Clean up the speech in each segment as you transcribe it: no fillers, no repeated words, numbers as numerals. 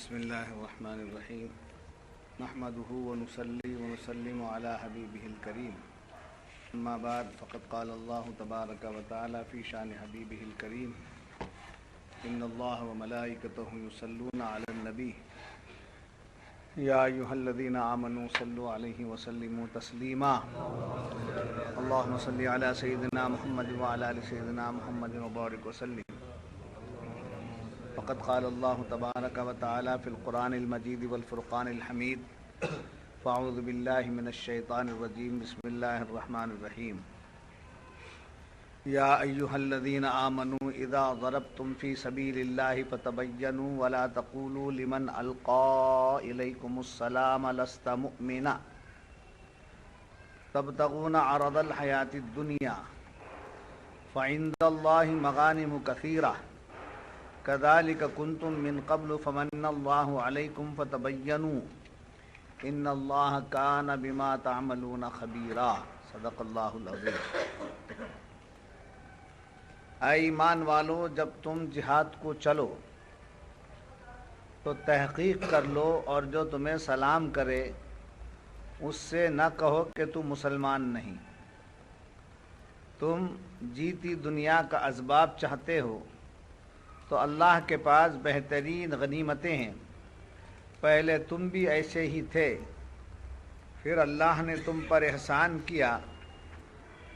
بسم الله الرحمن الرحيم نحمده ونصلي ونسلم على حبيبه الكريم أما بعد فقد قال الله تبارك وتعالى في شأن حبيبه الكريم إن الله وملائكته يصلون على النبي يا أيها الذين آمنوا صلوا عليه وسلموا تسليما اللهم صل على سيدنا محمد وعلى آل سيدنا محمد وبارك وسلم فقد قال الله تبارك وتعالى في القرآن المجيد والفرقان الحميد فأعوذ بالله من الشيطان الرجيم بسم الله الرحمن الرحيم يا أيها الذين آمنوا إذا ضربتم في سبيل الله فتبينوا ولا تقولوا لمن ألقى إليكم السلام لست مؤمنا تبتغون عرض الحياة الدنيا فعند الله مغانم كثيرة كذلك كنتم من قبل فمن الله عليكم فتبينوا ان الله كان بما تعملون خبيرا صدق اللہ العظیم۔ اے ایمان والو، جب تم جہاد کو چلو تو تحقیق کر لو اور جو تمہیں سلام کرے اس سے نہ کہو کہ تم مسلمان نہیں۔ تم جیتی دنیا کا اسباب چاہتے ہو تو اللہ کے پاس بہترین غنیمتیں ہیں، پہلے تم بھی ایسے ہی تھے، پھر اللہ نے تم پر احسان کیا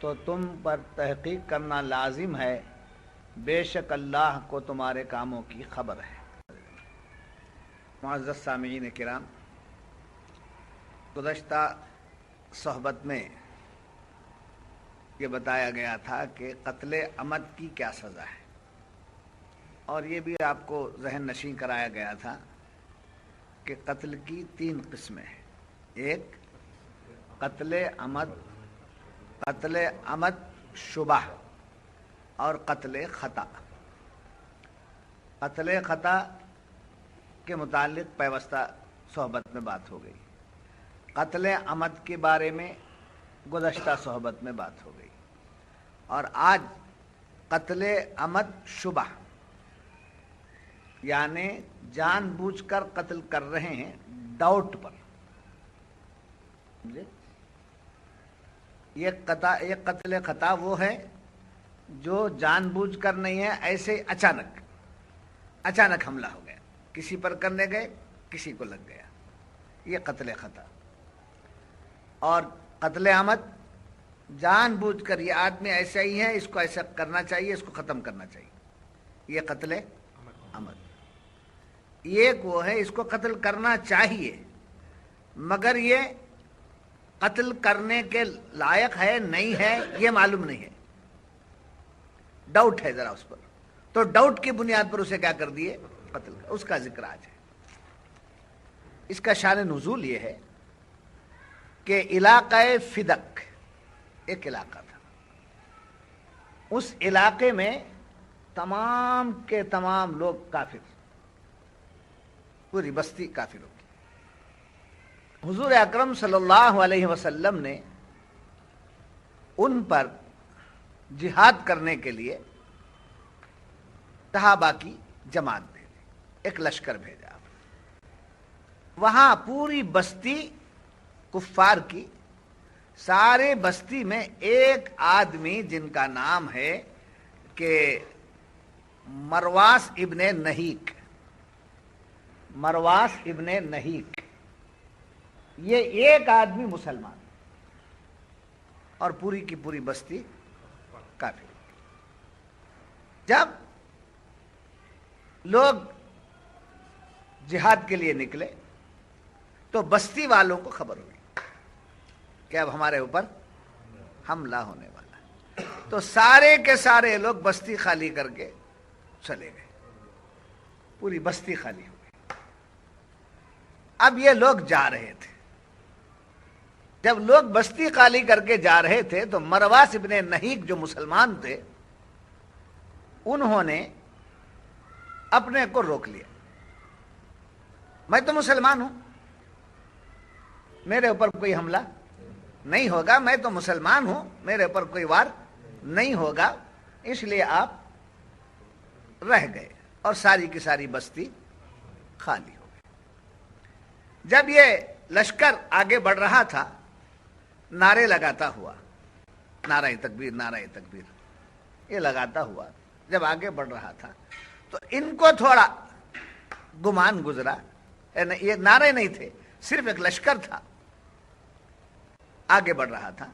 تو تم پر تحقیق کرنا لازم ہے، بے شک اللہ کو تمہارے کاموں کی خبر ہے۔ معزز سامعین کرام، گزشتہ صحبت میں یہ بتایا گیا تھا کہ قتل عمد کی کیا سزا ہے، اور یہ بھی آپ کو ذہن نشین کرایا گیا تھا کہ قتل کی 3 قسمیں ہیں۔ ایک قتل عمد شبہ اور قتل خطا۔ قتل خطا کے متعلق پیوستہ صحبت میں بات ہو گئی، قتل عمد کے بارے میں گزشتہ صحبت میں بات ہو گئی، اور آج قتل عمد شبہ یعنی جان بوجھ کر قتل کر رہے ہیں ڈاؤٹ پر۔ یہ قتل خطا وہ ہے جو جان بوجھ کر نہیں ہے، ایسے اچانک حملہ ہو گیا، کسی پر کرنے گئے کسی کو لگ گیا، یہ قتل خطا۔ اور قتل عمد جان بوجھ کر یہ آدمی ایسا ہی ہے، اس کو ایسا کرنا چاہیے، اس کو ختم کرنا چاہیے، یہ قتل عمد۔ ایک وہ ہے اس کو قتل کرنا چاہیے مگر یہ قتل کرنے کے لائق ہے نہیں ہے یہ معلوم نہیں ہے، ڈاؤٹ ہے ذرا اس پر، تو ڈاؤٹ کی بنیاد پر اسے کیا کر دیے، قتل کر۔ اس کا ذکر آج ہے۔ اس کا شان نزول یہ ہے کہ علاقہ فدق ایک علاقہ تھا، اس علاقے میں تمام کے تمام لوگ کافر، پوری بستی کافر ہوگی۔ حضور اکرم صلی اللہ علیہ وسلم نے ان پر جہاد کرنے کے لیے صحابہ کی جماعت بھیجی، ایک لشکر بھیجا۔ وہاں پوری بستی کفار کی، سارے بستی میں ایک آدمی جن کا نام ہے کہ مرواس ابن نہیک، یہ ایک آدمی مسلمان اور پوری کی پوری بستی کافر۔ جب لوگ جہاد کے لیے نکلے تو بستی والوں کو خبر ہوئی کہ اب ہمارے اوپر حملہ ہونے والا ہے، تو سارے کے سارے لوگ بستی خالی کر کے چلے گئے، پوری بستی خالی ہو گئی۔ اب یہ لوگ جا رہے تھے، جب لوگ بستی خالی کر کے جا رہے تھے تو مرواس ابن نہیک جو مسلمان تھے انہوں نے اپنے کو روک لیا، میں تو مسلمان ہوں، میرے اوپر کوئی حملہ نہیں ہوگا، میں تو مسلمان ہوں، میرے اوپر کوئی وار نہیں ہوگا، اس لیے آپ رہ گئے اور ساری کی ساری بستی خالی ہو گئی۔ جب یہ لشکر آگے بڑھ رہا تھا نعرے لگاتا ہوا، نعرہ تکبیر نعرہ تکبیر یہ لگاتا ہوا جب آگے بڑھ رہا تھا تو ان کو تھوڑا گمان گزرا، یہ نعرے نہیں تھے، صرف ایک لشکر تھا آگے بڑھ رہا تھا،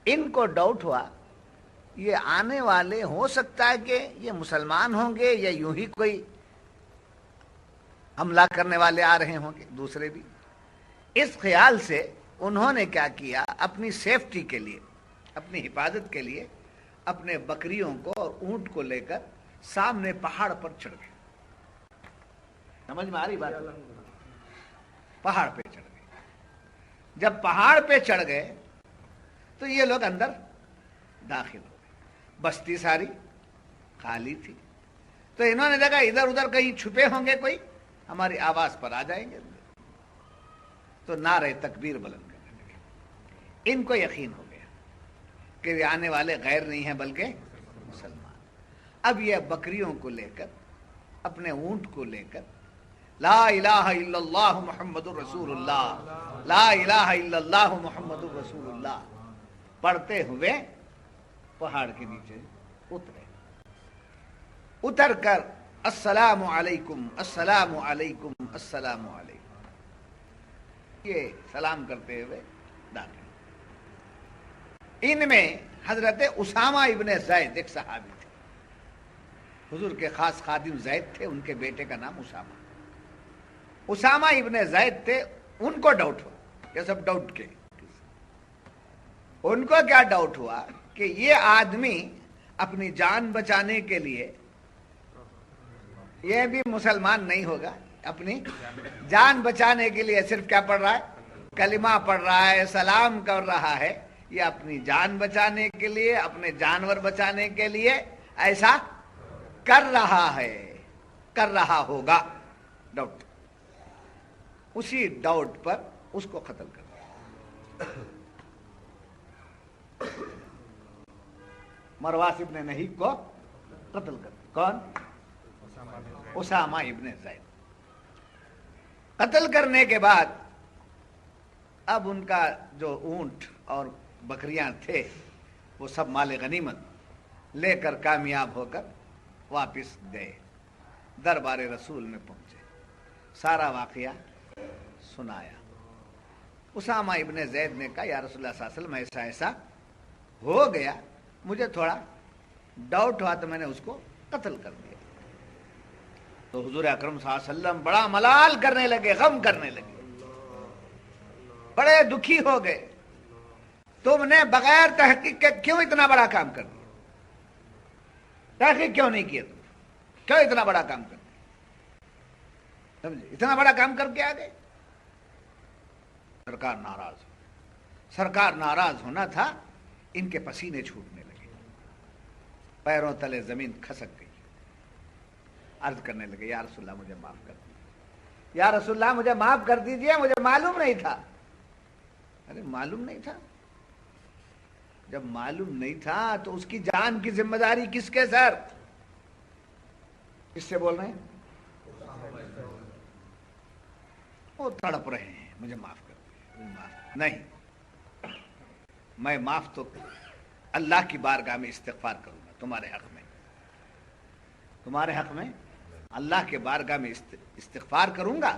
ان کو ڈاؤٹ ہوا یہ آنے والے ہو سکتا ہے کہ یہ مسلمان ہوں گے یا یوں ہی کوئی حملہ کرنے والے آ رہے ہوں گے دوسرے بھی۔ اس خیال سے انہوں نے کیا کیا، اپنی سیفٹی کے لیے، اپنی حفاظت کے لیے اپنے بکریوں کو اور اونٹ کو لے کر سامنے پہاڑ پر چڑھ گئے۔ سمجھ میں آ رہی بات؟ پہاڑ پہ چڑھ گئے۔ جب پہاڑ پہ چڑھ گئے تو یہ لوگ اندر داخل ہو گئے، بستی ساری خالی تھی، تو انہوں نے دیکھا ادھر ادھر کہیں چھپے ہوں گے کوئی، ہماری آواز پر آ جائیں گے، تو نعرہ تکبیر بلند کرنے لگے۔ ان کو یقین ہو گیا کہ یہ آنے والے غیر نہیں ہیں بلکہ مسلمان۔ اب یہ بکریوں کو لے کر، اپنے اونٹ کو لے کر لا الہ الا اللہ محمد الرسول اللہ، لا الہ الا اللہ محمد الرسول اللہ پڑھتے ہوئے پہاڑ کے نیچے اترے۔ اتر کر السلام علیکم السلام علیکم السلام علیکم یہ سلام کرتے ہوئے داخل۔ ان میں حضرت اسامہ ابن زید ایک صحابی تھے، حضور کے خاص خادم زید تھے، ان کے بیٹے کا نام اسامہ ابن زید تھے۔ ان کو ڈاؤٹ ہوا، یہ سب ڈاؤٹ کے، ان کو کیا ڈاؤٹ ہوا کہ یہ آدمی اپنی جان بچانے کے لیے، یہ بھی مسلمان نہیں ہوگا، اپنی جان بچانے کے لیے صرف کیا پڑھ رہا ہے، کلمہ پڑھ رہا ہے، سلام کر رہا ہے، یہ اپنی جان بچانے کے لیے، اپنے جانور بچانے کے لیے ایسا کر رہا ہے، کر رہا ہوگا، ڈاؤٹ۔ اسی ڈاؤٹ پر اس کو قتل کر دیا۔ مرواس ابن نہیق کو قتل کر دیا۔ کون؟ اسامہ ابن زید۔ قتل کرنے کے بعد اب ان کا جو اونٹ اور بکریاں تھے وہ سب مال غنیمت لے کر کامیاب ہو کر واپس گئے، دربار رسول میں پہنچے، سارا واقعہ سنایا۔ اسامہ ابن زید نے کہا یا رسول اللہ صلی اللہ علیہ وسلم ایسا ایسا ہو گیا، مجھے تھوڑا ڈاؤٹ ہوا تو میں نے اس کو قتل کر دیا۔ تو حضور اکرم صلی اللہ علیہ وسلم بڑا ملال کرنے لگے، غم کرنے لگے، بڑے دکھی ہو گئے، تم نے بغیر تحقیق کے کیوں اتنا بڑا کام کر دیا؟ تحقیق کیوں نہیں کیا تم؟ کیوں اتنا بڑا کام کر دیا؟ سمجھے؟ اتنا بڑا کام کر کے آ گئے۔ سرکار ناراض ہو، سرکار ناراض ہونا تھا، ان کے پسینے چھوٹنے لگے، پیروں تلے زمین کھسک گئی، عرض کرنے لگے یا رسول اللہ مجھے معاف کر دیجیے، یا رسول اللہ مجھے معاف کر دیجیے، مجھے معلوم نہیں تھا۔ ارے معلوم نہیں تھا؟ جب معلوم نہیں تھا تو اس کی جان کی ذمہ داری کس کے سر؟ کس سے بول رہے ہیں؟ وہ تڑپ رہے ہیں مجھے معاف کر دیجیے، معاف نہیں، میں معاف تو اللہ کی بارگاہ میں استغفار کروں گا تمہارے حق میں، تمہارے حق میں اللہ کے بارگاہ میں استغفار کروں گا،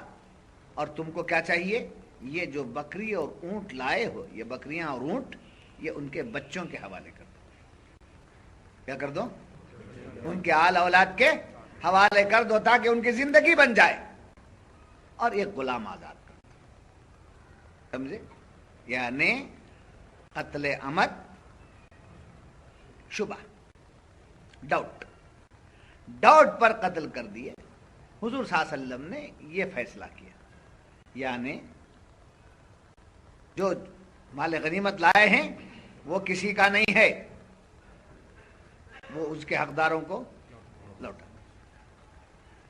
اور تم کو کیا چاہیے؟ یہ جو بکری اور اونٹ لائے ہو، یہ بکریاں اور اونٹ، یہ ان کے بچوں کے حوالے کر دو۔ کیا کر دو؟ ان کے آل اولاد کے حوالے کر دو تاکہ ان کی زندگی بن جائے، اور ایک غلام آزاد کر دو۔ سمجھے؟ یعنی قتل عمد، شبہ، ڈاؤٹ پر قتل کر دیے۔ حضور صلی اللہ علیہ وسلم نے یہ فیصلہ کیا، یعنی جو مال غنیمت لائے ہیں وہ کسی کا نہیں ہے، وہ اس کے حقداروں کو لوٹا۔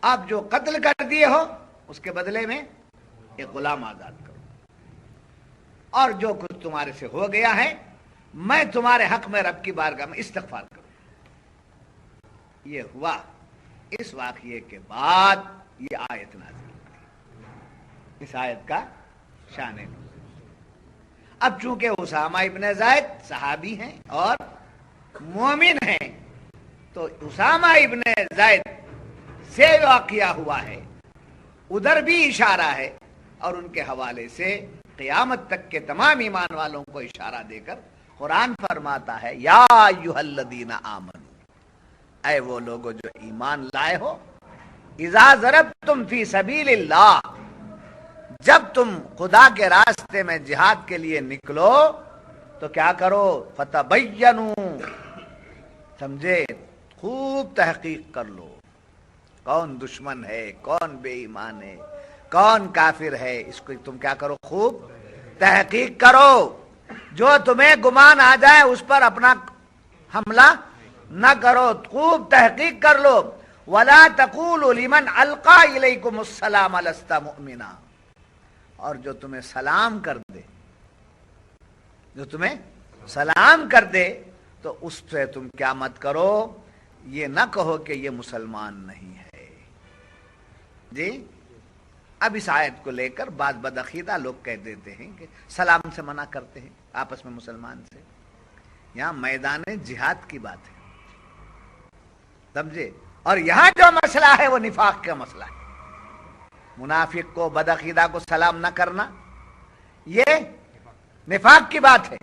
آپ جو قتل کر دیے ہو اس کے بدلے میں ایک غلام آزاد کرو، اور جو کچھ تمہارے سے ہو گیا ہے میں تمہارے حق میں رب کی بارگاہ میں استغفار کروں۔ یہ ہوا۔ اس واقعے کے بعد یہ آیت نازل ہوئی۔ اس آیت کا شان نزول۔ اب چونکہ اسامہ ابن زید صحابی ہیں اور مومن ہیں، تو اسامہ ابن زید سے واقعہ ہوا ہے، ادھر بھی اشارہ ہے، اور ان کے حوالے سے قیامت تک کے تمام ایمان والوں کو اشارہ دے کر قرآن فرماتا ہے یا ایھا الذین آمنوا، اے وہ لوگوں جو ایمان لائے ہو، اذا ضربتم فی سبیل اللہ، جب تم خدا کے راستے میں جہاد کے لیے نکلو تو کیا کرو، فتبینوا، سمجھے، خوب تحقیق کر لو، کون دشمن ہے، کون بے ایمان ہے، کون کافر ہے، اس کو تم کیا کرو، خوب تحقیق کرو، جو تمہیں گمان آ جائے اس پر اپنا حملہ نہ کرو، خوب تحقیق کر لو، ولا تقولوا لمن القى الیکم السلام لست مؤمنا، اور جو تمہیں سلام کر دے، جو تمہیں سلام کر دے تو اس سے تم کیا مت کرو، یہ نہ کہو کہ یہ مسلمان نہیں ہے۔ جی، اب اس آیت کو لے کر بعض بدعقیدہ لوگ کہہ دیتے ہیں کہ سلام سے منع کرتے ہیں آپس میں مسلمان سے، یہاں میدان جہاد کی بات ہے، سمجھے، اور یہاں جو مسئلہ ہے وہ نفاق کا مسئلہ ہے، منافق کو، بدعقیدہ کو سلام نہ کرنا یہ نفاق کی بات ہے،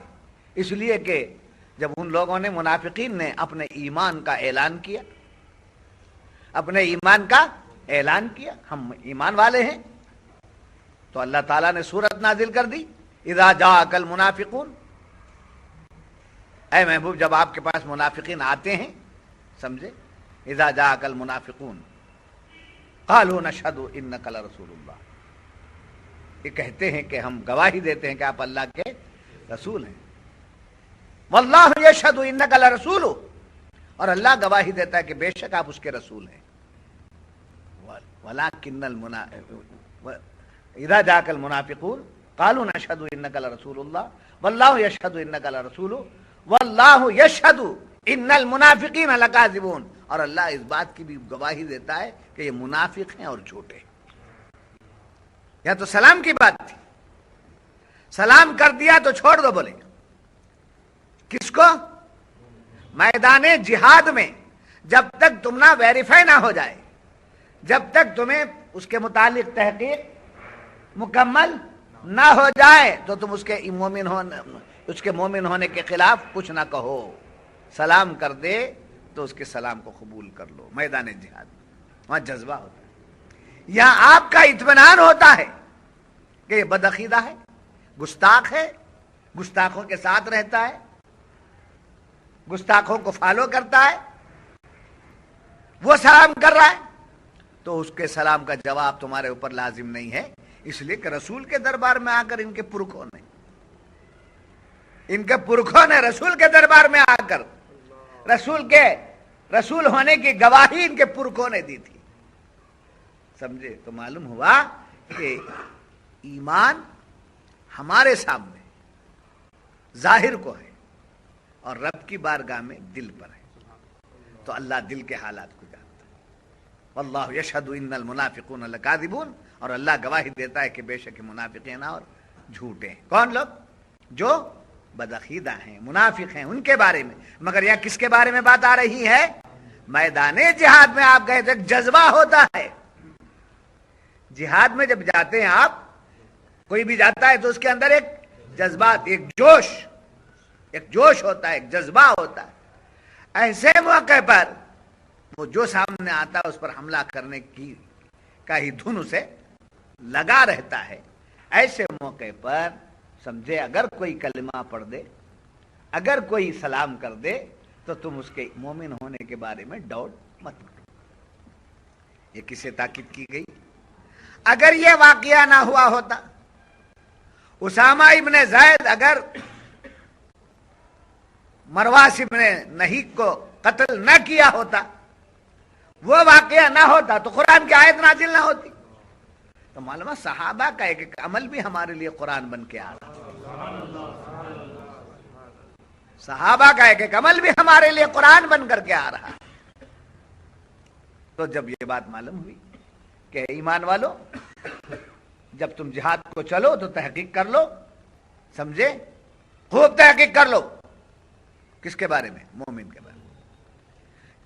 اس لیے کہ جب ان لوگوں نے، منافقین نے اپنے ایمان کا اعلان کیا، اپنے ایمان کا اعلان کیا، ہم ایمان والے ہیں، تو اللہ تعالیٰ نے سورت نازل کر دی، اذا جاءک المنافقون، اے محبوب جب آپ کے پاس منافقین آتے ہیں، سمجھے، اذا جاءک المنافقون قالوا نشہد انک لرسول اللہ، یہ کہتے ہیں کہ ہم گواہی دیتے ہیں کہ آپ اللہ کے رسول ہیں، واللہ یشہد انک لرسول، اور اللہ گواہی دیتا ہے کہ بے شک آپ اس کے رسول ہیں، ولکن اذا جاءک المنافقون قالوا نشہد انک لرسول اللہ واللہ یشہد انک لرسول واللہ یشہد ان المنافقین لکاذبون، اور اللہ اس بات کی بھی گواہی دیتا ہے کہ یہ منافق ہیں اور جھوٹے ہیں۔ یا تو سلام کی بات تھی، سلام کر دیا تو چھوڑ دو، بولے کس کو، میدان جہاد میں جب تک تم نہ ویریفائی نہ ہو جائے، جب تک تمہیں اس کے متعلق تحقیق مکمل نہ ہو جائے تو تم اس کے مومن ہونے کے خلاف کچھ نہ کہو، سلام کر دے تو اس کے سلام کو قبول کر لو۔ میدان جہاد میں وہاں جذبہ ہوتا ہے، یہاں آپ کا اطمینان ہوتا ہے کہ یہ بدعقیدہ ہے، گستاخ ہے، گستاخوں کے ساتھ رہتا ہے، گستاخوں کو فالو کرتا ہے، وہ سلام کر رہا ہے تو اس کے سلام کا جواب تمہارے اوپر لازم نہیں ہے، اس لیے کہ رسول کے دربار میں آ کر ان کے پرکھوں نے رسول کے دربار میں آ کر رسول ہونے کی گواہی ان کے پرکھوں نے دی تھی، سمجھے، تو معلوم ہوا کہ ایمان ہمارے سامنے ظاہر کو ہے اور رب کی بارگاہ میں دل پر ہے، تو اللہ دل کے حالات کو جانتا ہے، واللہ یشہد ان المنافقون لکاذبون، اور اللہ گواہی دیتا ہے کہ بے شک منافقین اور جھوٹے ہیں۔ کون لوگ؟ جو بدعقیدہ ہیں، منافق ہیں، ان کے بارے میں۔ مگر یہاں کس کے بارے میں بات آ رہی ہے؟ میدان جہاد میں آپ گئے تو ایک جذبہ ہوتا ہے، جہاد میں جب جاتے ہیں آپ، کوئی بھی جاتا ہے تو اس کے اندر ایک جذبات، ایک جوش ہوتا ہے، ایک جذبہ ہوتا ہے، ایسے موقع پر وہ جو سامنے آتا ہے اس پر حملہ کرنے کی کا ہی دھن اسے لگا رہتا ہے۔ ایسے موقع پر سمجھے، اگر کوئی کلمہ پڑھ دے، اگر کوئی سلام کر دے تو تم اس کے مومن ہونے کے بارے میں ڈاؤٹ مت کرو۔ یہ کسے تاکید کی گئی؟ اگر یہ واقعہ نہ ہوا ہوتا، اسامہ ابن زید اگر مرواس ابن نہیق کو قتل نہ کیا ہوتا، وہ واقعہ نہ ہوتا تو قرآن کی آیت نازل نہ ہوتی، تو معلوم ہے صحابہ کا ایک ایک عمل بھی ہمارے لیے قرآن بن کے آ رہا، صحابہ کا ایک ایک عمل بھی ہمارے لیے قرآن بن کر کے آ رہا۔ تو جب یہ بات معلوم ہوئی کہ ایمان والو جب تم جہاد کو چلو تو تحقیق کر لو، سمجھے، خوب تحقیق کر لو۔ کس کے بارے میں؟ مومن کے بارے میں۔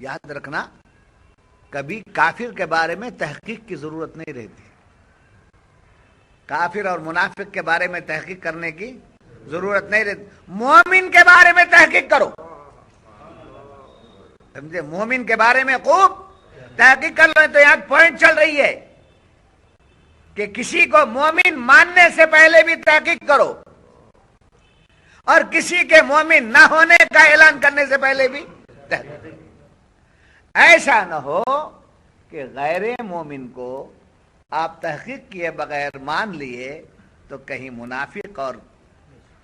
یاد رکھنا، کبھی کافر کے بارے میں تحقیق کی ضرورت نہیں رہتی۔ کافر اور منافق کے بارے میں تحقیق کرنے کی ضرورت نہیں رہتی، مومن کے بارے میں تحقیق کرو، سمجھے، مومن کے بارے میں خوب تحقیق کر لو۔ تو یہاں پوائنٹ چل رہی ہے کہ کسی کو مومن ماننے سے پہلے بھی تحقیق کرو، اور کسی کے مومن نہ ہونے کا اعلان کرنے سے پہلے بھی تحقیق۔ ایسا نہ ہو کہ غیر مومن کو آپ تحقیق کیے بغیر مان لیے تو کہیں منافق اور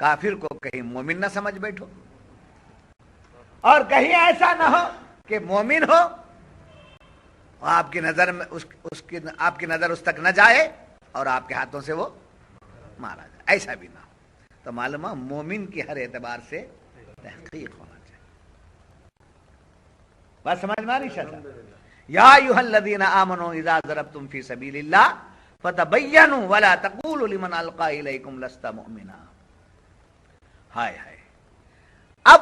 کافر کو کہیں مومن نہ سمجھ بیٹھو، اور کہیں ایسا نہ ہو کہ مومن ہو آپ کی نظر میں آپ کی نظر اس تک نہ جائے اور آپ کے ہاتھوں سے وہ مارا جائے، ایسا بھی نہ ہو۔ تو معلوم ہے مومن کی ہر اعتبار سے تحقیق ہونا چاہیے۔ بات سمجھ میں آ رہی ہے؟ یا ایھا الذین آمنوا اذا ضربتم فی سبیل اللہ فتبینوا ولا تقولوا لمن القی الیکم لست مؤمنا۔ ہائے ہائے، اب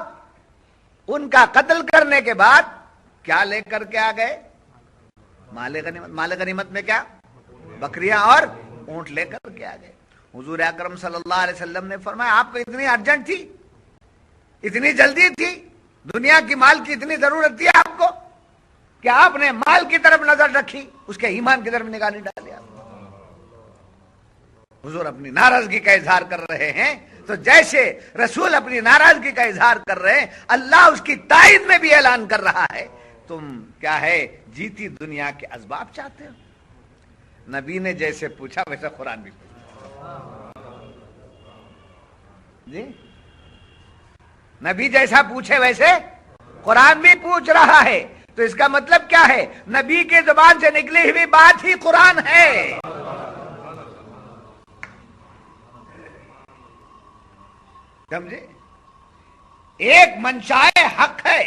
ان کا قتل کرنے کے بعد کیا لے کر کے آ گئے؟ مال غنیمت۔ مال غنیمت میں کیا؟ بکریاں اور اونٹ لے کر کے آ گئے۔ حضور اکرم صلی اللہ علیہ وسلم نے فرمایا آپ کو اتنی ارجنٹ تھی، اتنی جلدی تھی، دنیا کی مال کی اتنی ضرورت تھی آپ کو کہ آپ نے مال کی طرف نظر رکھی، اس کے ایمان کی طرف نگاہ نہیں ڈالی۔ حضور اپنی ناراضگی کا اظہار کر رہے ہیں، تو جیسے رسول اپنی ناراضگی کا اظہار کر رہے ہیں، اللہ اس کی تائید میں بھی اعلان کر رہا ہے تم کیا ہے جیتی دنیا کے اسباب چاہتے ہو۔ نبی نے جیسے پوچھا ویسے قرآن بھی پوچھا جی، نبی جیسا پوچھے ویسے قرآن بھی پوچھ رہا ہے۔ تو اس کا مطلب کیا ہے؟ نبی کے زبان سے نکلی ہوئی بات ہی قرآن ہے۔ سمجھے؟ ایک منشائے حق ہے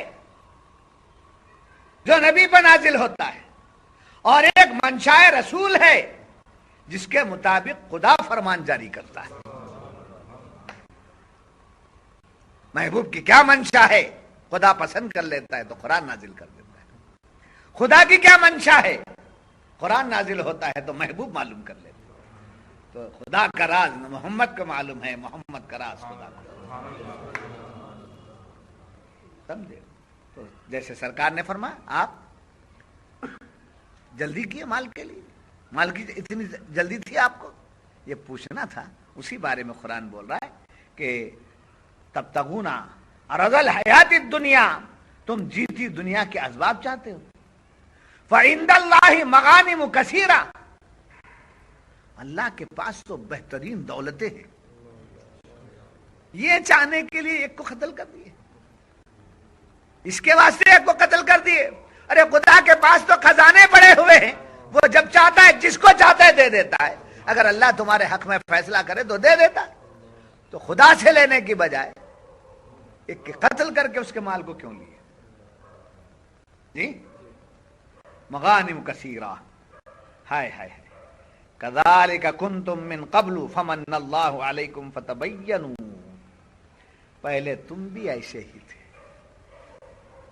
جو نبی پر نازل ہوتا ہے، اور ایک منشائے رسول ہے جس کے مطابق خدا فرمان جاری کرتا ہے۔ محبوب کی کیا منشا ہے؟ خدا پسند کر لیتا ہے تو قرآن نازل کر دیتا ہے۔ خدا کی کیا منشا ہے؟ قرآن نازل ہوتا ہے تو محبوب معلوم کر لیتا ہے۔ تو خدا کا راز محمد کو معلوم ہے، محمد کا راز خدا کو۔ سمجھے؟ تو جیسے سرکار نے فرمایا آپ جلدی کیے مال کے لیے، مال کی اتنی جلدی تھی آپ کو، یہ پوچھنا تھا۔ اسی بارے میں قرآن بول رہا ہے کہ تبتغون عرض الحیات الدنیا، تم جیتی دنیا کے اسباب چاہتے ہو۔ فعند اللہ مغانم کثیرہ، اللہ کے پاس تو بہترین دولتیں ہیں، یہ چاہنے کے لیے ایک کو قتل کر دیے، اس کے واسطے ایک کو قتل کر دیے۔ ارے خدا کے پاس تو خزانے پڑے ہوئے ہیں، وہ جب چاہتا ہے جس کو چاہتا ہے دے دیتا ہے۔ اگر اللہ تمہارے حق میں فیصلہ کرے تو دے دیتا ہے، تو خدا سے لینے کی بجائے ایک قتل کر کے اس کے مال کو کیوں لیے؟ جی، مغانم کثیرہ، ہائے ہائے، کذالک کنتم من قبل فمن اللہ علیکم فتبینوا، پہلے تم بھی ایسے ہی تھے۔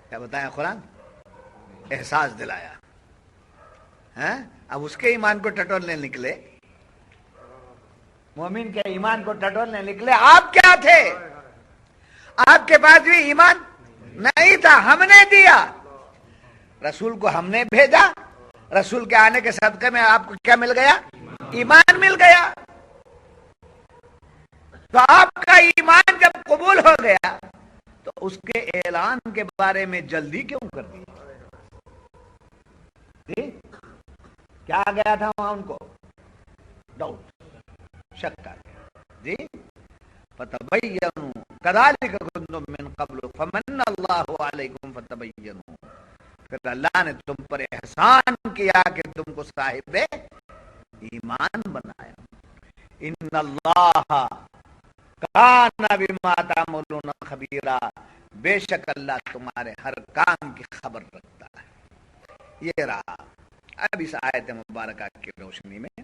کیا بتایا قرآن؟ احساس دلایا۔ اب اس کے ایمان کو ٹٹولنے نکلے، مومن کے ایمان کو ٹٹولنے نکلے۔ آپ کیا تھے؟ آپ کے پاس بھی ایمان نہیں تھا، ہم نے دیا، رسول کو ہم نے بھیجا، رسول کے آنے کے صدقے میں آپ کو کیا مل گیا؟ ایمان مل گیا۔ تو آپ کا ایمان جب قبول ہو گیا تو اس کے اعلان کے بارے میں جلدی کیوں کر دی؟ جی، کیا آ گیا تھا وہاں ان کو؟ ڈاؤٹ، شک آ گیا۔ جی، فتبینوا کذالک کنتم من قبل فمن اللہ علیکم فتبینوا، پھر اللہ نے تم پر احسان کیا کہ تم کو صاحب ایمان بنایا۔ ان اللہ کان بما تعملون خبیرا، بے شک اللہ تمہارے ہر کام کی خبر رکھتا ہے۔ یہ رہا اب اس آیت مبارکہ کی روشنی میں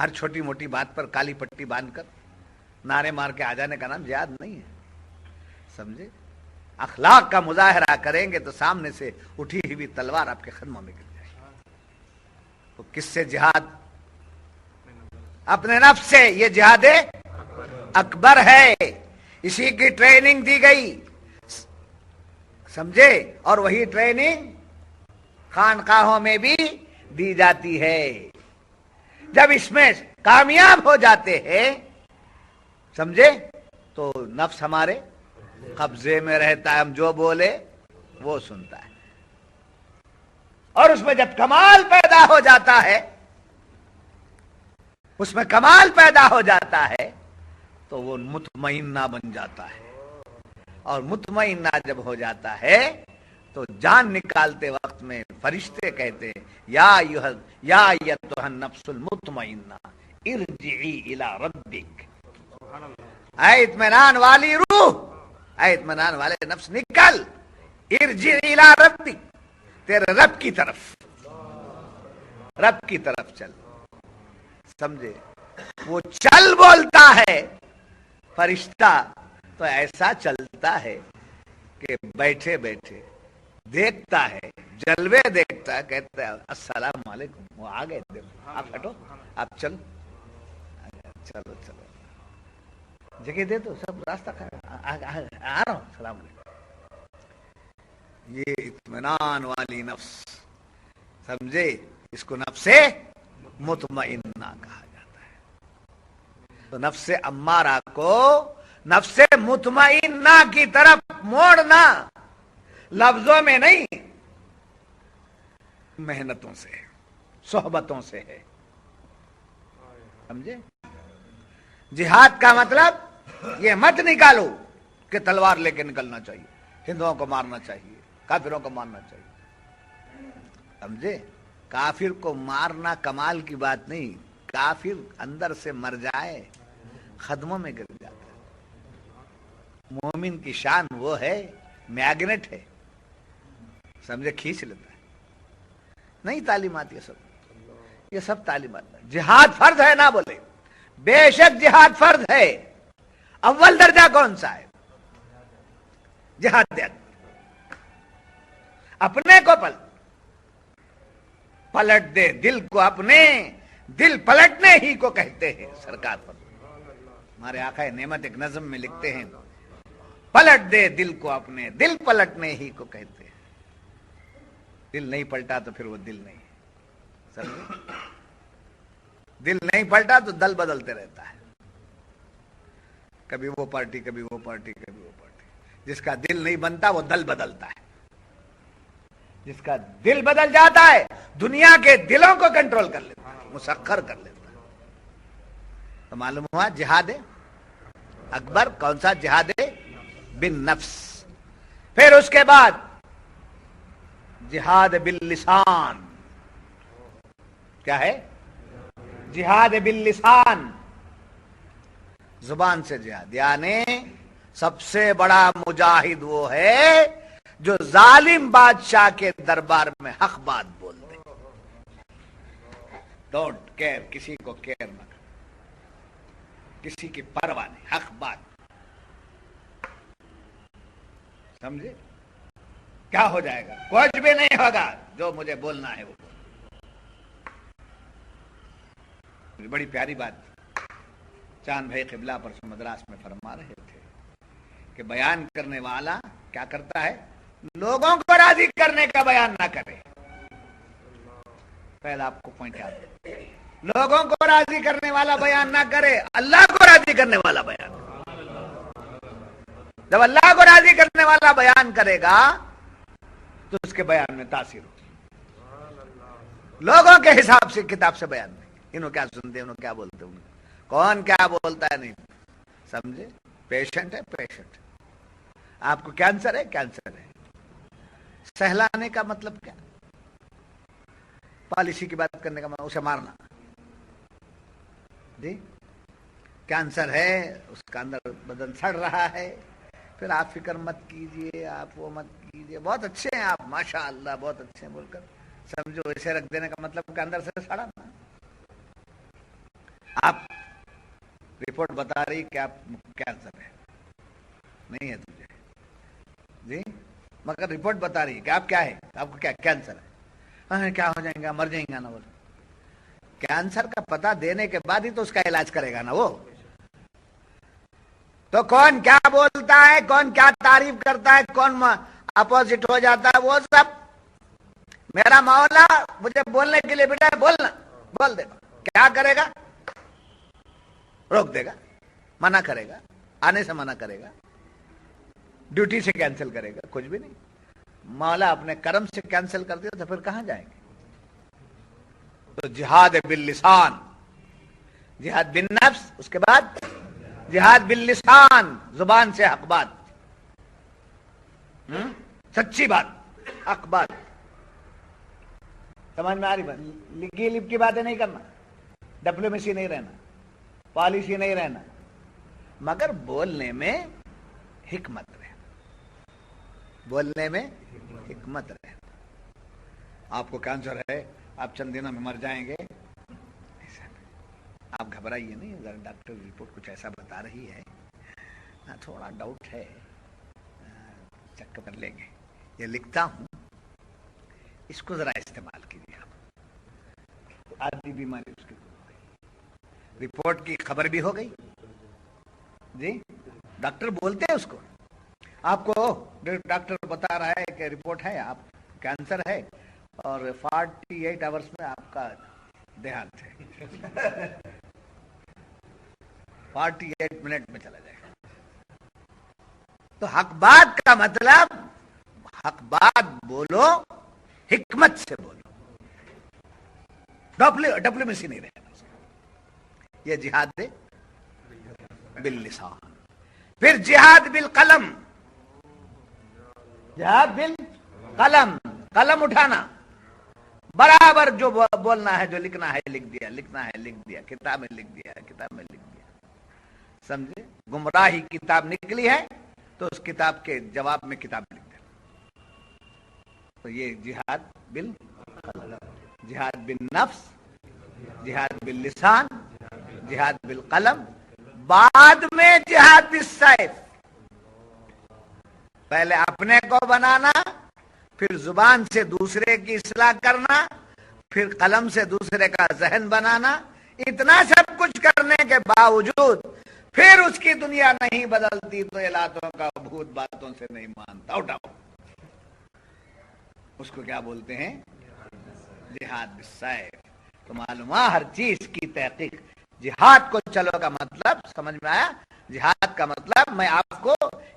ہر چھوٹی موٹی بات پر کالی پٹی باندھ کر نعرے مار کے آ جانے کا نام جہاد نہیں ہے. سمجھے؟ اخلاق کا مظاہرہ کریں گے تو سامنے سے اٹھی ہوئی تلوار آپ کے قدموں میں گر جائے گی. تو کس سے جہاد؟ اپنے نفس سے. یہ جہاد اکبر ہے. اسی کی ٹریننگ دی گئی. سمجھے؟ اور وہی ٹریننگ خانقاہوں میں بھی دی جاتی ہے. جب اس میں کامیاب ہو جاتے ہیں سمجھے تو نفس ہمارے قبضے میں رہتا ہے. ہم جو بولے وہ سنتا ہے. اور اس میں جب کمال پیدا ہو جاتا ہے اس میں کمال پیدا ہو جاتا ہے تو وہ مطمئنہ بن جاتا ہے. اور مطمئنہ جب ہو جاتا ہے تو جان نکالتے وقت میں فرشتے کہتے ہیں یا ایتھا النفس المطمئنہ ارجعی الی ربک. اے اطمینان والی روح، اے اطمینان والے نفس نکل. ارجعی الی ربک، تیرے رب کی طرف، رب کی طرف چل. سمجھے؟ وہ چل بولتا ہے فرشتہ تو ایسا چلتا ہے کہ بیٹھے بیٹھے دیکھتا ہے، جلوے دیکھتا ہے، کہتا ہے السلام علیکم. وہ آ گئے، دیکھو آپ ہٹو، آپ چلو چلو چلو، جگہ دے دو، سب راستہ آ رہا ہوں، السلام علیکم. یہ اطمینان والی نفس. سمجھے؟ اس کو نفس مطمئنہ کہا جاتا ہے. تو نفس امارہ کو نفس مطمئنہ کی طرف موڑنا لفظوں میں نہیں، محنتوں سے، صحبتوں سے ہے. سمجھے؟ جہاد کا مطلب یہ مت نکالو کہ تلوار لے کے نکلنا چاہیے، ہندوؤں کو مارنا چاہیے، کافروں کو مارنا چاہیے. سمجھے؟ کافر کو مارنا کمال کی بات نہیں. کافر اندر سے مر جائے قدموں میں گر جاتا ہے. مومن کی شان وہ ہے، میگنیٹ ہے. سمجھے؟ کھینچ لیتا ہے. نہیں تعلیمات یہ سب تعلیمات. جہاد فرض ہے نہ بولے، بے شک جہاد فرض ہے. اول درجہ کون سا ہے؟ جہاد. اپنے کو پلٹ دے دل کو. اپنے دل پلٹنے ہی کو کہتے ہیں. سرکار پر ہمارے آقا نعمت ایک نظم میں لکھتے ہیں پلٹ دے دل کو اپنے، دل پلٹنے ہی کو کہتے ہیں. دل نہیں پلٹا تو پھر وہ دل نہیں. سمجھے؟ دل نہیں پلٹا تو دل بدلتے رہتا ہے. کبھی وہ پارٹی، کبھی وہ پارٹی، کبھی وہ پارٹی. جس کا دل نہیں بنتا وہ دل بدلتا ہے. جس کا دل بدل جاتا ہے دنیا کے دلوں کو کنٹرول کر لیتا ہے، مسخر کر لیتا ہے. تو معلوم ہوا جہاد اکبر کون سا؟ جہاد بن نفس. پھر اس کے بعد جہاد باللسان. کیا ہے؟ جہاد باللسان، زبان سے جہاد. یعنی سب سے بڑا مجاہد وہ ہے جو ظالم بادشاہ کے دربار میں حق بات بول دے. ڈونٹ کیئر، کسی کو کیئر نہ کر، کسی کی پرواہ نہیں، حق بات. سمجھے؟ کیا ہو جائے گا؟ کچھ بھی نہیں ہوگا، جو مجھے بولنا ہے وہ. بڑی پیاری بات چاند بھائی قبلہ پرسوں مدراس میں فرما رہے تھے کہ بیان کرنے والا کیا کرتا ہے؟ لوگوں کو راضی کرنے کا بیان نہ کرے. پہلا آپ کو پوائنٹ یاد ہے. لوگوں کو راضی کرنے والا بیان نہ کرے، اللہ کو راضی کرنے والا بیان. جب اللہ کو راضی کرنے والا بیان کرے گا تو اس کے بیان میں تاثیر ہوگی. لوگوں کے حساب سے کتاب سے بیان نہیں. انہوں کیا سنتے، انہوں کیا بولتے، کون کیا بولتا ہے نہیں. سمجھے؟ پیشنٹ ہے، پیشنٹ. آپ کو کینسر ہے، کینسر ہے. سہلانے کا مطلب کیا؟ پالیسی کی بات کرنے کا مطلب اسے مارنا. جی کینسر ہے، اس کا اندر بدن سڑ رہا ہے، پھر آپ فکر مت کیجئے، آپ وہ مت کیجئے، بہت اچھے ہیں آپ، ماشاء اللہ بہت اچھے ہیں بول کر سمجھو اسے رکھ دینے کا مطلب کہ اندر سے سڑا نا. آپ رپورٹ بتا رہی کہ آپ کینسر ہے، نہیں ہے تجھے جی، مگر رپورٹ بتا رہی کہ آپ کیا ہے، آپ کو کیا کینسر ہے، کیا ہو جائیں گا، مر جائیں گا نا. بولے کینسر کا پتہ دینے کے بعد ہی تو اس کا علاج کرے گا نا وہ. تو کون کیا بولتا ہے، کون کیا تعریف کرتا ہے، کون اپوزٹ ہو جاتا ہے، وہ سب میرا مولا مجھے بولنے کے لیے بیٹا بولنا، بول دے گا. کیا کرے گا؟ روک دے گا، منع کرے گا، آنے سے منع کرے گا، ڈیوٹی سے کینسل کرے گا، کچھ بھی نہیں. مولا اپنے کرم سے کینسل کر دیا تو پھر کہاں جائیں گے؟ تو جہاد باللسان، جہاد بالنفس، اس کے بعد جہاد باللسان، زبان سے حق بات، سچی بات، حق بات. سمجھ میں آ رہی بات؟ لکھی لپ کی باتیں نہیں کرنا، ڈپلومیسی نہیں رہنا، پالیسی نہیں رہنا، مگر بولنے میں حکمت رہنا، بولنے میں حکمت رہنا. آپ کو کینسر ہے، آپ چند دنوں میں مر جائیں گے، آپ گھبرائیے نہیں. ذرا ڈاکٹر رپورٹ کچھ ایسا بتا رہی ہے، تھوڑا ڈاؤٹ ہے، چیک کر لیں گے. یہ لکھتا ہوں، اس کو ذرا استعمال کیجیے. آپ آدھی بیماری اس کی رپورٹ کی خبر بھی ہو گئی جی. ڈاکٹر بولتے ہیں اس کو، آپ کو ڈاکٹر بتا رہا ہے کہ رپورٹ ہے، آپ کینسر ہے اور 48 آورس میں آپ کا دیہانت ہے. 48 منٹ میں چلا جائے گا. تو حق بات کا مطلب حق بات بولو، حکمت سے بولو، ڈپلومیسی نہیں رہنا. یہ جہاد باللسان. پھر جہاد بالقلم، جہاد بالقلم، قلم اٹھانا، برابر جو بولنا ہے، جو لکھنا ہے لکھ دیا، لکھنا ہے لکھ دیا، کتاب میں لکھ دیا، کتاب میں لکھ دیا. سمجھے؟ گمراہی کتاب نکلی ہے تو اس کتاب کے جواب میں کتاب لکھ دیا. تو یہ جہاد بالقلم، جہاد بالنفس، جہاد باللسان، جہاد بالقلم، بعد میں جہاد بالسیف. پہلے اپنے کو بنانا، پھر زبان سے دوسرے کی اصلاح کرنا، پھر قلم سے دوسرے کا ذہن بنانا. اتنا سب کچھ کرنے کے باوجود پھر اس کی دنیا نہیں بدلتی تو یہ لاتوں کا بھوت باتوں سے نہیں مانتا. اٹھاؤ، اس کو کیا بولتے ہیں؟ جہاد بالسیف. تو معلوم ہر چیز کی تحقیق. جہاد کو چلو کا مطلب سمجھ میں آیا؟ جہاد کا مطلب میں آپ کو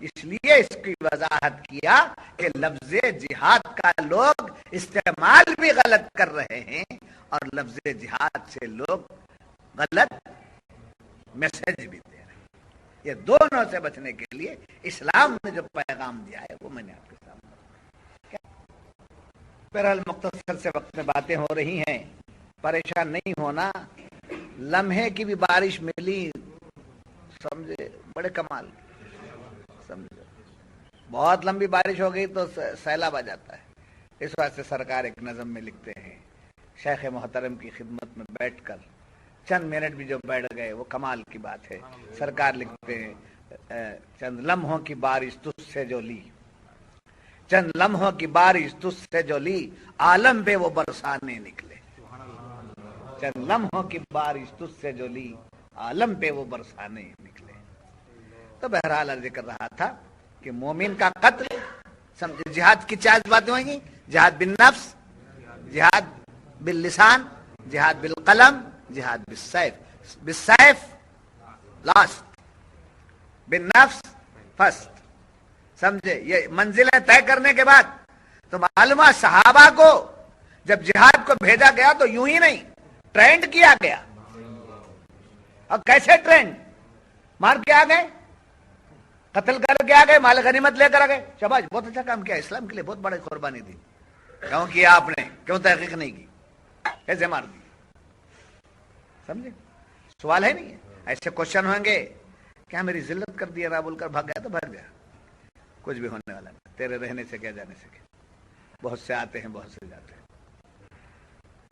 اس لیے اس کی وضاحت کیا کہ لفظ جہاد کا لوگ استعمال بھی غلط کر رہے ہیں اور لفظ جہاد سے لوگ غلط میسج بھی دے رہے ہیں. یہ دونوں سے بچنے کے لیے اسلام نے جو پیغام دیا ہے وہ میں نے آپ کے سامنے. بہرحال مختصر سے وقت میں باتیں ہو رہی ہیں، پریشان نہیں ہونا. لمحے کی بھی بارش ملی، سمجھے، بڑے کمال. سمجھے بہت لمبی بارش ہو گئی تو سیلاب آ جاتا ہے. اس واسطے سرکار ایک نظم میں لکھتے ہیں، شیخ محترم کی خدمت میں بیٹھ کر چند منٹ بھی جو بیٹھ گئے وہ کمال کی بات ہے. سرکار لکھتے ہیں، چند لمحوں کی بارش تجھ سے جو لی، چند لمحوں کی بارش تجھ سے جو لی، عالم پہ وہ برسانے نکلے. چند لمحوں کی بارش تجھ سے جو لی، عالم پہ وہ برسانے نکلے. تو بہرحال عرض کر رہا تھا کہ مومن کا قتل، سمجھے جہاد کی چار باتیں ہوئیں گی: جہاد بالنفس، جہاد باللسان، جہاد بالقلم، جہاد بالسیف. بالسیف لاسٹ، بالنفس فرسٹ. سمجھے؟ یہ منزلیں طے کرنے کے بعد تو معلومات صحابہ کو جب جہاد کو بھیجا گیا تو یوں ہی نہیں، ٹرینڈ کیا گیا. اور کیسے ٹرینڈ؟ مار کے آ گئے، قتل کر کے آ گئے، مال غنیمت لے کر آ گئے. شاباش، بہت اچھا کام کیا، اسلام کے لیے بہت بڑی قربانی دی. کیوں کیا آپ نے؟ کیوں تحقیق نہیں کی؟ کیسے مار دی؟ سمجھے؟ سوال ہے نہیں ہے. ایسے کوشچن ہوں گے کیا میری ذلت کر دیا رہا بول کر بھاگ گیا تو بھاگ گیا، کچھ بھی ہونے والا نہیں. تیرے رہنے سے کیا جانے سے کیا. بہت سے آتے ہیں، بہت سے جاتے ہیں.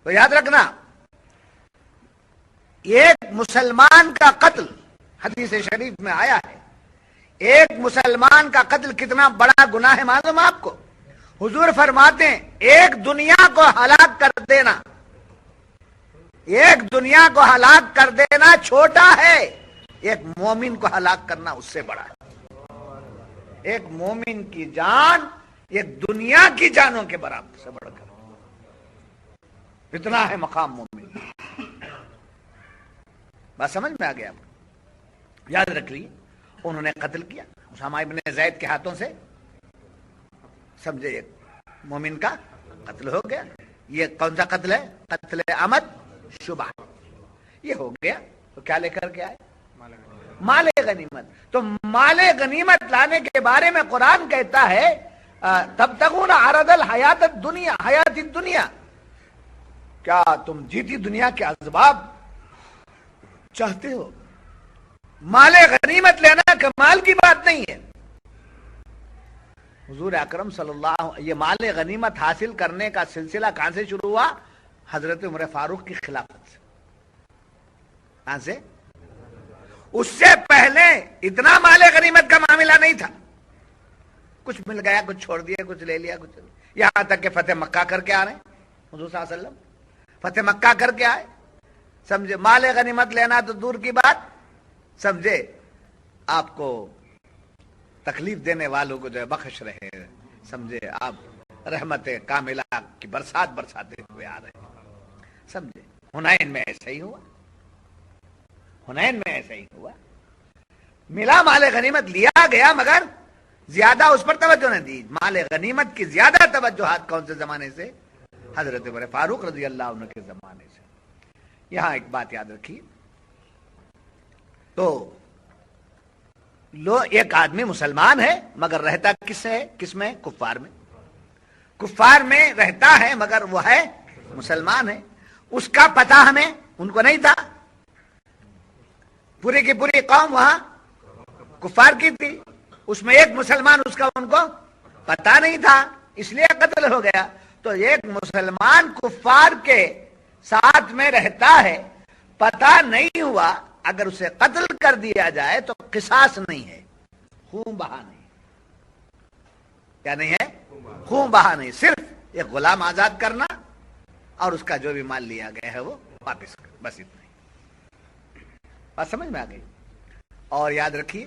تو یاد رکھنا، ایک مسلمان کا قتل حدیث شریف میں آیا ہے، ایک مسلمان کا قتل کتنا بڑا گناہ ہے معلوم آپ کو؟ حضور فرماتے ہیں ایک دنیا کو ہلاک کر دینا، ایک دنیا کو ہلاک کر دینا چھوٹا ہے، ایک مومن کو ہلاک کرنا اس سے بڑا ہے۔ ایک مومن کی جان ایک دنیا کی جانوں کے برابر سے بڑھ کر اتنا ہے مقام مومن۔ بات سمجھ میں آ گیا؟ آپ یاد رکھ لیے، انہوں نے قتل کیا اسامہ ابن زید کے ہاتھوں سے، سمجھے، ایک مومن کا قتل ہو گیا۔ یہ کون سا قتل ہے؟ قتل عمد شبہ، یہ ہو گیا۔ تو کیا لے کر کے آئے؟ مال غنیمت۔ تو مال غنیمت لانے کے بارے میں قرآن کہتا ہے تبتغون عرض الحیات الدنیا، حیات الدنیا، کیا تم جیتی دنیا کے اسباب چاہتے ہو؟ مال غنیمت لینا کمال کی بات نہیں ہے۔ حضور اکرم صلی اللہ، یہ مال غنیمت حاصل کرنے کا سلسلہ کہاں سے شروع ہوا؟ حضرت عمر فاروق کی خلافت سے۔ کہاں سے؟ اس سے پہلے اتنا مال غنیمت کا معاملہ نہیں تھا، کچھ مل گیا، کچھ چھوڑ دیا، کچھ لے لیا، کچھ یہاں تک کہ فتح مکہ کر کے آ رہے ہیں حضور صلی اللہ علیہ وسلم، فتح مکہ کر کے آئے، سمجھے۔ مال غنیمت لینا تو دور کی بات، سمجھے، آپ کو تکلیف دینے والوں کو جو ہے بخش رہے، سمجھے، آپ رحمت کاملہ کی برسات برساتے ہوئے آ رہے ہیں، سمجھے۔ حنین میں ایسا ہی ہوا، حنین میں ایسا ہی ہوا، ملا مال غنیمت لیا گیا، مگر زیادہ اس پر توجہ نہیں دی۔ مال غنیمت کی زیادہ توجہات کون سے زمانے سے؟ حضرت عمر فاروق رضی اللہ عنہ کے زمانے سے۔ یہاں ایک بات یاد رکھیے، تو ایک آدمی مسلمان ہے مگر رہتا کس ہے؟ کس میں؟ کفار میں۔ کفار میں رہتا ہے مگر وہ ہے مسلمان ہے۔ اس کا پتہ ہمیں ان کو نہیں تھا، پوری کی پوری قوم وہاں کفار کی تھی، اس میں ایک مسلمان اس کا ان کو پتہ نہیں تھا، اس لیے قتل ہو گیا۔ تو ایک مسلمان کفار کے ساتھ میں رہتا ہے، پتہ نہیں ہوا، اگر اسے قتل کر دیا جائے تو قصاص نہیں ہے، خون بہا نہیں۔ کیا نہیں ہے؟ خون بہا نہیں، صرف ایک غلام آزاد کرنا اور اس کا جو بھی مال لیا گیا ہے وہ واپس کر، بس اتنا ہی۔ بات سمجھ میں آ گئی؟ اور یاد رکھیے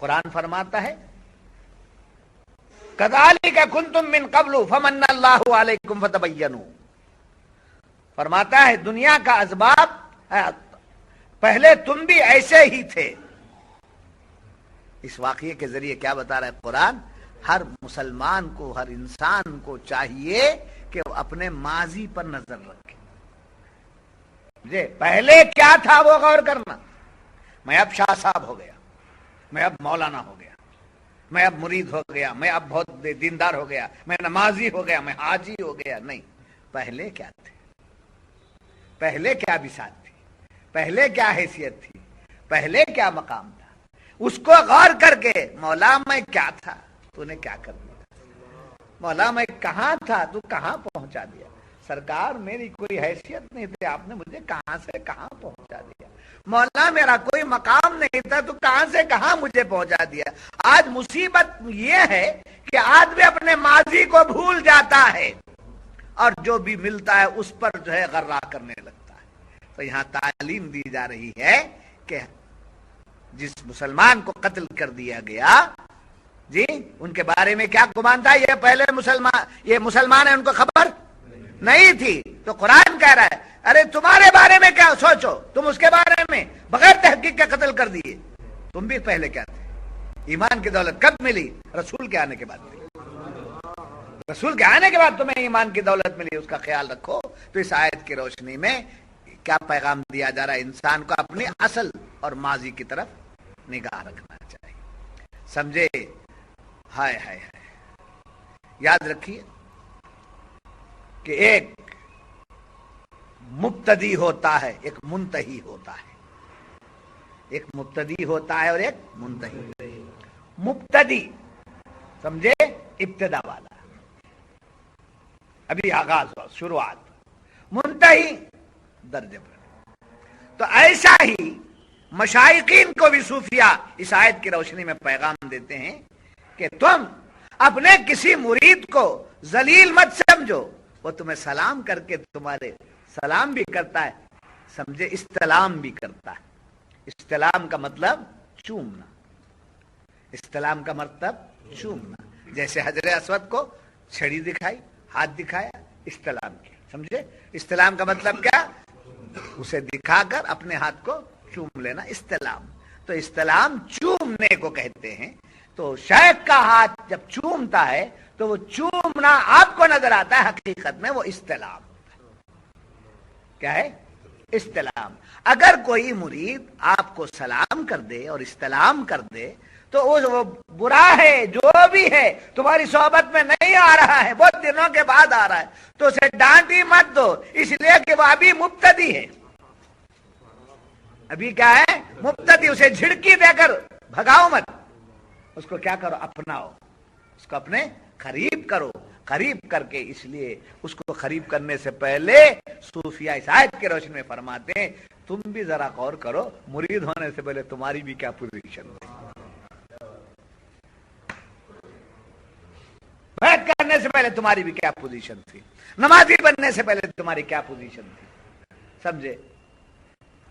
قرآن فرماتا ہے کذالک کنتم من قبل فمن اللہ علیکم فتبینوا، فرماتا ہے دنیا کا اسباب پہلے تم بھی ایسے ہی تھے۔ اس واقعے کے ذریعے کیا بتا رہا ہے قرآن؟ ہر مسلمان کو، ہر انسان کو چاہیے کہ وہ اپنے ماضی پر نظر رکھے، پہلے کیا تھا وہ غور کرنا۔ میں اب شاہ صاحب ہو گیا، میں اب مولانا ہو گیا، میں اب مرید ہو گیا، میں اب بہت دیندار ہو گیا، میں نمازی ہو گیا، میں حاجی ہو گیا، نہیں، پہلے کیا تھے، پہلے کیا بساط تھی، پہلے کیا حیثیت تھی، پہلے کیا مقام تھا، اس کو غور کر کے مولا میں کیا تھا، تو نے کیا کر دیا، مولا میں کہاں تھا، تو کہاں پہنچا دیا، سرکار میری کوئی حیثیت نہیں تھی، آپ نے مجھے کہاں سے کہاں پہنچا دیا، مولا میرا کوئی مقام نہیں تھا، تو کہاں سے کہاں مجھے پہنچا دیا۔ آج مصیبت یہ ہے کہ آدمی اپنے ماضی کو بھول جاتا ہے اور جو بھی ملتا ہے اس پر جو ہے غرہ کرنے لگتا ہے۔ تو یہاں تعلیم دی جا رہی ہے کہ جس مسلمان کو قتل کر دیا گیا، جی، ان کے بارے میں کیا گمان تھا؟ یہ پہلے یہ مسلمان ہیں، ان کو خبر نہیں تھی۔ تو قرآن کہہ رہا ہے ارے تمہارے بارے میں کیا سوچو، تم اس کے بارے میں بغیر تحقیق کے قتل کر دیے، تم بھی پہلے کیا تھے۔ ایمان کی دولت کب ملی؟ رسول کے آنے کے بعد ملی، رسول کے آنے کے بعد تمہیں ایمان کی دولت ملی، اس کا خیال رکھو۔ تو اس آیت کی روشنی میں کیا پیغام دیا جا رہا ہے؟ انسان کو اپنی اصل اور ماضی کی طرف نگاہ رکھنا چاہیے، سمجھے؟ ہائے ہائے ہائے، یاد رکھیے کہ ایک مبتدی ہوتا ہے، ایک منتہی ہوتا ہے، ایک مبتدی ہوتا ہے اور ایک منتہی۔ مبتدی سمجھے ابتدا والا، ابھی آغاز ہوا، شروعات۔ منتہی درجے پر۔ تو ایسا ہی مشائقین کو بھی صوفیہ اس آیت کی روشنی میں پیغام دیتے ہیں کہ تم اپنے کسی مرید کو ذلیل مت سمجھو، وہ تمہیں سلام کر کے تمہارے سلام بھی کرتا ہے، سمجھے، استلام بھی کرتا ہے۔ استلام کا مطلب چومنا، استلام کا مطلب چومنا، جیسے حجر اسود کو چھڑی دکھائی، ہاتھ دکھایا، استلام کیا، سمجھے۔ استلام کا مطلب کیا؟ اسے دکھا کر اپنے ہاتھ کو چوم لینا، استلام۔ تو استلام چومنے کو کہتے ہیں۔ تو شیخ کا ہاتھ جب چومتا ہے تو وہ چومنا آپ کو نظر آتا ہے، حقیقت میں وہ استلام کیا ہے؟ استلام۔ اگر کوئی مرید آپ کو سلام کر دے اور استلام کر دے تو وہ برا ہے، جو بھی ہے تمہاری صحبت میں نہیں آ رہا ہے، بہت دنوں کے بعد آ رہا ہے، تو اسے ڈانٹی مت دو، اس لیے کہ وہ ابھی مبتدی ہے، ابھی کیا ہے؟ مبتدی۔ اسے جھڑکی دے کر بھگاؤ مت، اس کو کیا کرو؟ اپناؤ، اس کو اپنے قریب کرو، قریب کر کے، اس لیے اس کو قریب کرنے سے پہلے صوفیہ اس آیت کے روشن میں فرماتے ہیں تم بھی ذرا غور کرو، مرید ہونے سے پہلے تمہاری بھی کیا پوزیشن تھی، بیعت کرنے سے پہلے تمہاری بھی کیا پوزیشن تھی، نمازی بننے سے پہلے تمہاری کیا پوزیشن تھی، سمجھے،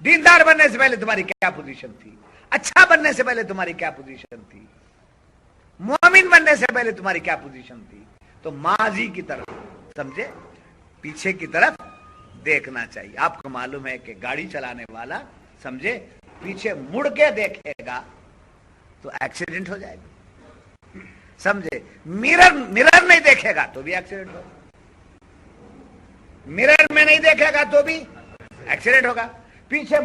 دیندار بننے سے پہلے تمہاری کیا پوزیشن تھی، اچھا بننے سے پہلے تمہاری کیا پوزیشن تھی، مومن بننے سے پہلے تمہاری کیا پوزیشن تھی۔ تو ماضی کی طرف، سمجھے، پیچھے کی طرف دیکھنا چاہیے۔ آپ کو معلوم ہے کہ گاڑی چلانے والا، سمجھے، پیچھے مڑ کے دیکھے گا تو ایکسیڈنٹ ہو جائے گا، سمجھے، مرر نہیں دیکھے گا تو بھی ایکسیڈنٹ ہوگا، مرر میں نہیں دیکھے گا تو بھی ایکسیڈنٹ ہوگا، پیچھے